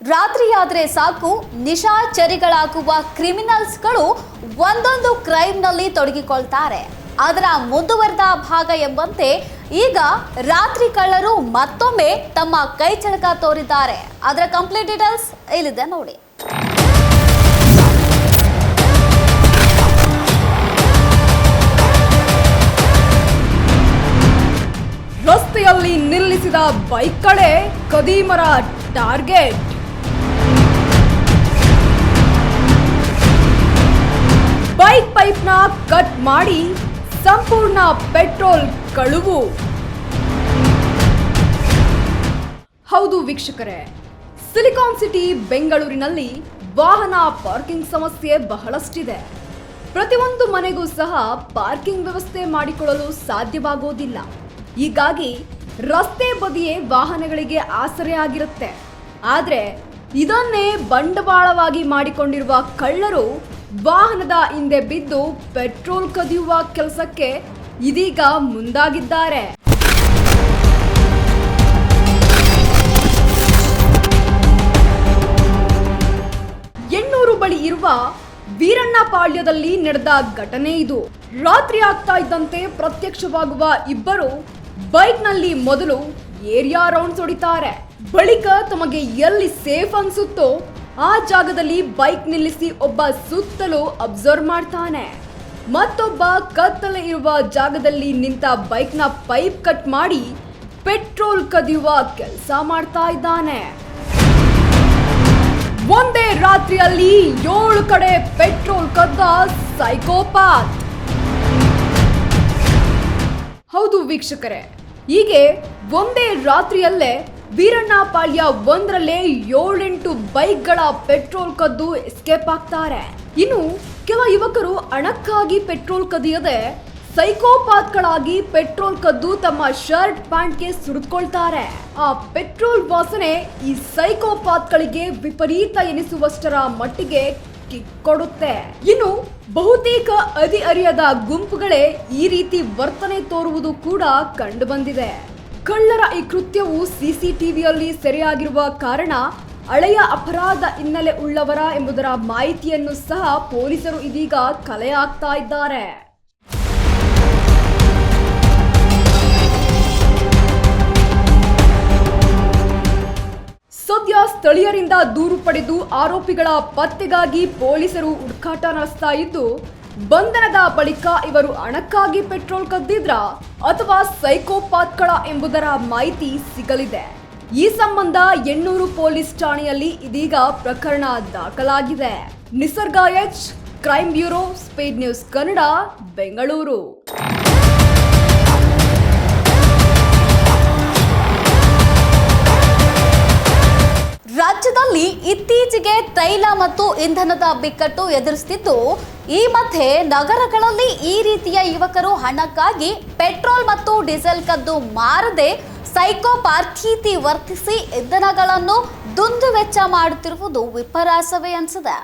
ರಾತ್ರಿಯಾದರೆ ಸಾಕು ನಿಶಾಚರಿಗಳಾಗುವ ಕ್ರಿಮಿನಲ್ಸ್ಗಳು ಒಂದೊಂದು ಕ್ರೈಮ್ನಲ್ಲಿ ತೊಡಗಿಕೊಳ್ತಾರೆ. ಅದರ ಮುಂದುವರೆದ ಭಾಗ ಎಂಬಂತೆ ಈಗ ರಾತ್ರಿ ಕಳ್ಳರು ಮತ್ತೊಮ್ಮೆ ತಮ್ಮ ಕೈ ಚಳಕ ತೋರಿದ್ದಾರೆ. ಅದರ ಕಂಪ್ಲೀಟ್ ಡೀಟೇಲ್ಸ್ ಇಲ್ಲಿದೆ ನೋಡಿ. ರಸ್ತೆಯಲ್ಲಿ ನಿಲ್ಲಿಸಿದ ಬೈಕ್ಗಳೇ ಕದೀಮರ ಟಾರ್ಗೆಟ್. ಬೈಕ್ ಪೈಪ್ನ ಕಟ್ ಮಾಡಿ ಸಂಪೂರ್ಣ ಪೆಟ್ರೋಲ್ ಕಳುವು. ಹೌದು ವೀಕ್ಷಕರೇ, ಸಿಲಿಕಾನ್ ಸಿಟಿ ಬೆಂಗಳೂರಿನಲ್ಲಿ ವಾಹನ ಪಾರ್ಕಿಂಗ್ ಸಮಸ್ಯೆ ಬಹಳಷ್ಟಿದೆ. ಪ್ರತಿಯೊಂದು ಮನೆಗೂ ಸಹ ಪಾರ್ಕಿಂಗ್ ವ್ಯವಸ್ಥೆ ಮಾಡಿಕೊಳ್ಳಲು ಸಾಧ್ಯವಾಗೋದಿಲ್ಲ. ಹೀಗಾಗಿ ರಸ್ತೆ ಬದಿಯೇ ವಾಹನಗಳಿಗೆ ಆಸರೆ ಆಗಿರುತ್ತೆ. ಆದರೆ ಇದನ್ನೇ ಬಂಡವಾಳವಾಗಿ ಮಾಡಿಕೊಂಡಿರುವ ಕಳ್ಳರು ವಾಹನದ ಹಿಂದೆ ಬಿದ್ದು ಪೆಟ್ರೋಲ್ ಕದಿಯುವ ಕೆಲಸಕ್ಕೆ ಇದೀಗ ಮುಂದಾಗಿದ್ದಾರೆ. ಎಣ್ಣೂರು ಬಳಿ ಇರುವ ವೀರಣ್ಣಪಾಳ್ಯದಲ್ಲಿ ನಡೆದ ಘಟನೆ ಇದು. ರಾತ್ರಿ ಆಗ್ತಾ ಇದ್ದಂತೆ ಪ್ರತ್ಯಕ್ಷವಾಗುವ ಇಬ್ಬರು ಬೈಕ್ನಲ್ಲಿ ಮೊದಲು ಏರಿಯಾ ರೌಂಡ್ಸ್ ಹೊಡಿತಾರೆ. ಬಳಿಕ ತಮಗೆ ಎಲ್ಲಿ ಸೇಫ್ ಅನ್ಸುತ್ತೋ ಆ ಜಾಗದಲ್ಲಿ ಬೈಕ್ ನಿಲ್ಲಿಸಿ ಒಬ್ಬ ಸುತ್ತಲೂ ಅಬ್ಸರ್ವ್ ಮಾಡ್ತಾನೆ. ಮತ್ತೊಬ್ಬ ಕತ್ತಲೆ ಇರುವ ಜಾಗದಲ್ಲಿ ನಿಂತ ಬೈಕ್ನ ಪೈಪ್ ಕಟ್ ಮಾಡಿ ಪೆಟ್ರೋಲ್ ಕದಿಯುವ ಕೆಲಸ ಮಾಡ್ತಾ ಇದ್ದಾನೆ. ಒಂದೇ ರಾತ್ರಿಯಲ್ಲಿ 7 ಕಡೆ ಪೆಟ್ರೋಲ್ ಕದ್ದ ಸೈಕೋಪಾತ್. ಹೌದು ವೀಕ್ಷಕರೇ, ಹೀಗೆ ಒಂದೇ ರಾತ್ರಿಯಲ್ಲೇ ವೀರಣ್ಣಪಾಳ್ಯ ಒಂದರಲ್ಲೇ 7-8 ಬೈಕ್ಗಳ ಪೆಟ್ರೋಲ್ ಕದ್ದು ಎಸ್ಕೇಪ್ ಆಗ್ತಾರೆ. ಇನ್ನು ಕೆಲ ಯುವಕರು ಹಣಕ್ಕಾಗಿ ಪೆಟ್ರೋಲ್ ಕದಿಯದೆ ಸೈಕೋಪಾತ್ಗಳಾಗಿ ಪೆಟ್ರೋಲ್ ಕದ್ದು ತಮ್ಮ ಶರ್ಟ್ ಪ್ಯಾಂಟ್ಗೆ ಸುರಿದುಕೊಳ್ತಾರೆ. ಆ ಪೆಟ್ರೋಲ್ ವಾಸನೆ ಈ ಸೈಕೋಪಾತ್ಗಳಿಗೆ ವಿಪರೀತ ಎನಿಸುವಷ್ಟರ ಮಟ್ಟಿಗೆ ಕಿಕ್ ಕೊಡುತ್ತೆ. ಇನ್ನು ಬಹುತೇಕ ಹದಿಹರಿಯದ ಗುಂಪುಗಳೇ ಈ ರೀತಿ ವರ್ತನೆ ತೋರುವುದು ಕೂಡ ಕಂಡು ಬಂದಿದೆ. ಕಳ್ಳರ ಈ ಕೃತ್ಯವು ಸಿಸಿಟಿವಿಯಲ್ಲಿ ಸೆರೆಯಾಗಿರುವ ಕಾರಣ ಹಳೆಯ ಅಪರಾಧ ಹಿನ್ನೆಲೆ ಉಳ್ಳವರ ಎಂಬುದರ ಮಾಹಿತಿಯನ್ನು ಸಹ ಪೊಲೀಸರು ಇದೀಗ ಕಲೆ ಹಾಕ್ತಾ ಇದ್ದಾರೆ. ಸದ್ಯ ಸ್ಥಳೀಯರಿಂದ ದೂರು ಪಡೆದು ಆರೋಪಿಗಳ ಪತ್ತೆಗಾಗಿ ಪೊಲೀಸರು ಹುಡುಕಾಟ ನಡೆಸ್ತಾ ಇದ್ದು, ಬಂಧನದ ಬಳಿಕ ಇವರು ಹಣಕ್ಕಾಗಿ ಪೆಟ್ರೋಲ್ ಕದ್ದಿದ್ರ ಅಥವಾ ಸೈಕೋಪಾತ್ಗಳ ಎಂಬುದರ ಮಾಹಿತಿ ಸಿಗಲಿದೆ. ಈ ಸಂಬಂಧ ಎಣ್ಣೂರು ಪೊಲೀಸ್ ಠಾಣೆಯಲ್ಲಿ ಇದೀಗ ಪ್ರಕರಣ ದಾಖಲಾಗಿದೆ. ನಿಸರ್ಗ H, crime bureau, speed news Kannada, Bengaluru. ರಾಜ್ಯದಲ್ಲಿ ಇತ್ತೀಚೆಗೆ ತೈಲ ಮತ್ತು ಇಂಧನದ ಬಿಕ್ಕಟ್ಟು ಎದುರಿಸುತ್ತಿದ್ದು, ಈ ಮಧ್ಯೆ ನಗರಗಳಲ್ಲಿ ಈ ರೀತಿಯ ಯುವಕರು ಹಣಕ್ಕಾಗಿ ಪೆಟ್ರೋಲ್ ಮತ್ತು ಡೀಸೆಲ್ ಕದ್ದು ಮಾರದೆ ಸೈಕೋಪಾತ್ ರೀತಿ ವರ್ತಿಸಿ ಇಂಧನಗಳನ್ನು ದುಂದು ವೆಚ್ಚ ಮಾಡುತ್ತಿರುವುದು ವಿಪರ್ಯಾಸವೇ ಅನಿಸಿದೆ.